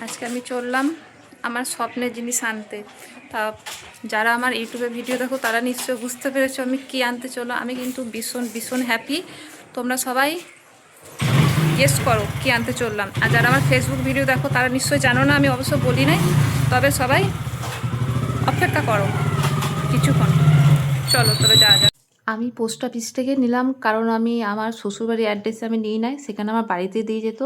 আজকে আমি চললাম আমার স্বপ্নের জিনিস আনতে। তা যারা আমার ইউটিউবে ভিডিও দেখো তারা নিশ্চয়ই বুঝতে পেরেছো আমি কি আনতে চললাম। আমি কিন্তু ভীষণ ভীষণ হ্যাপি। তোমরা সবাই গেস করো কি আনতে চললাম। আর যারা আমার ফেসবুক ভিডিও দেখো তারা নিশ্চয়ই জানো না, আমি অবশ্য বলি নাই, তবে সবাই অপেক্ষা করো কিছুক্ষণ। চলো তবে যাওয়া যাক। আমি পোস্ট অফিস থেকে নিলাম, কারণ আমি আমার শ্বশুরবাড়ির অ্যাড্রেসে আমি নিই নাই, সেখানে আমার বাড়িতে দিয়ে যেত।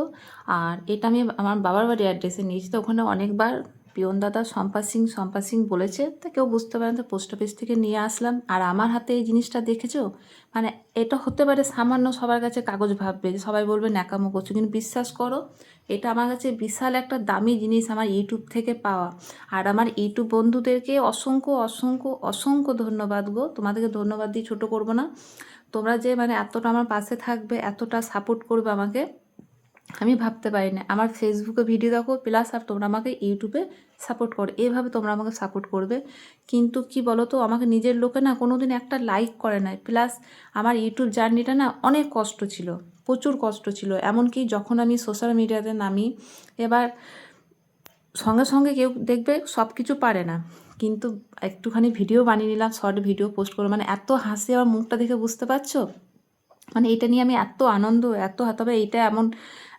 আর এটা আমি আমার বাবার বাড়ির অ্যাড্রেসে নিয়েছি, তো ওখানে অনেকবার পিয়ন দাদা শম্পা সিং বলেছে, তা কেউ বুঝতে পারেন, তো পোস্ট অফিস থেকে নিয়ে আসলাম। আর আমার হাতে এই জিনিসটা দেখেছো, মানে এটা হতে পারে সামান্য, সবার কাছে কাগজ ভাববে, সবাই বলবে ন্যাকামো করছো, কিন্তু বিশ্বাস করো এটা আমার কাছে বিশাল একটা দামি জিনিস আমার ইউটিউব থেকে পাওয়া। আর আমার ইউটিউব বন্ধুদেরকে অসংখ্য অসংখ্য অসংখ্য ধন্যবাদ গো, তোমাদেরকে ধন্যবাদ দিয়ে ছোটো করবো না। তোমরা যে মানে এতটা আমার পাশে থাকবে, এতটা সাপোর্ট করবে আমাকে, আমি ভাবতে পারি না। আমার ফেসবুকে ভিডিও দেখো প্লাস আর তোমরা আমাকে ইউটিউবে সাপোর্ট করো, এইভাবে তোমরা আমাকে সাপোর্ট করবে। কিন্তু কি বলো তো, আমাকে নিজের লোকে না কোনো দিন একটা লাইক করে নাই। প্লাস আমার ইউটিউব জার্নিটা না অনেক কষ্ট ছিল, প্রচুর কষ্ট ছিল। এমনকি যখন আমি সোশ্যাল মিডিয়াতে নামি, এবার সঙ্গে সঙ্গে কেউ দেখবে সব কিছু পারে না, কিন্তু একটুখানি ভিডিও বানিয়ে নিলাম, শর্ট ভিডিও পোস্ট করো, মানে এত হাসি আমার মুখটা দেখে বুঝতে পারছো। মানে এটা নিয়ে আমি এত আনন্দ, তবে এইটা এমন,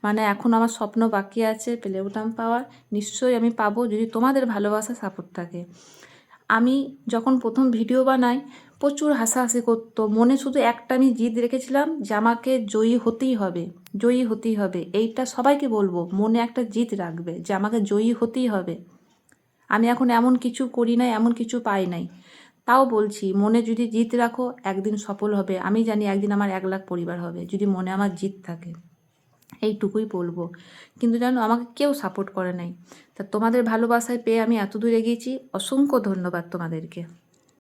মানে এখন আমার স্বপ্ন বাকি আছে প্লে বাটন পাওয়ার। নিশ্চয়ই আমি পাবো যদি তোমাদের ভালোবাসা সাপোর্ট থাকে। আমি যখন প্রথম ভিডিও বানাই প্রচুর হাসাহাসি করতো, মনে শুধু একটা আমি জিদ রেখেছিলাম যে আমাকে জয়ী হতেই হবে, জয়ী হতেই হবে। এইটা সবাইকে বলবো, মনে একটা জিদ রাখবে যে আমাকে জয়ী হতেই হবে। আমি এখন এমন কিছু করি নাই, এমন কিছু পাই নাই, তাও বলছি মনে যদি জিত রাখো একদিন সফল হবে। আমি জানি একদিন আমার 1,00,000 পরিবার হবে যদি মনে আমার জিত থাকে, এইটুকুই বলবো। কিন্তু জানো আমাকে কেউ সাপোর্ট করে নাই, তা তোমাদের ভালোবাসায় পেয়ে আমি এত দূর এগিয়েছি। অসংখ্য ধন্যবাদ তোমাদেরকে।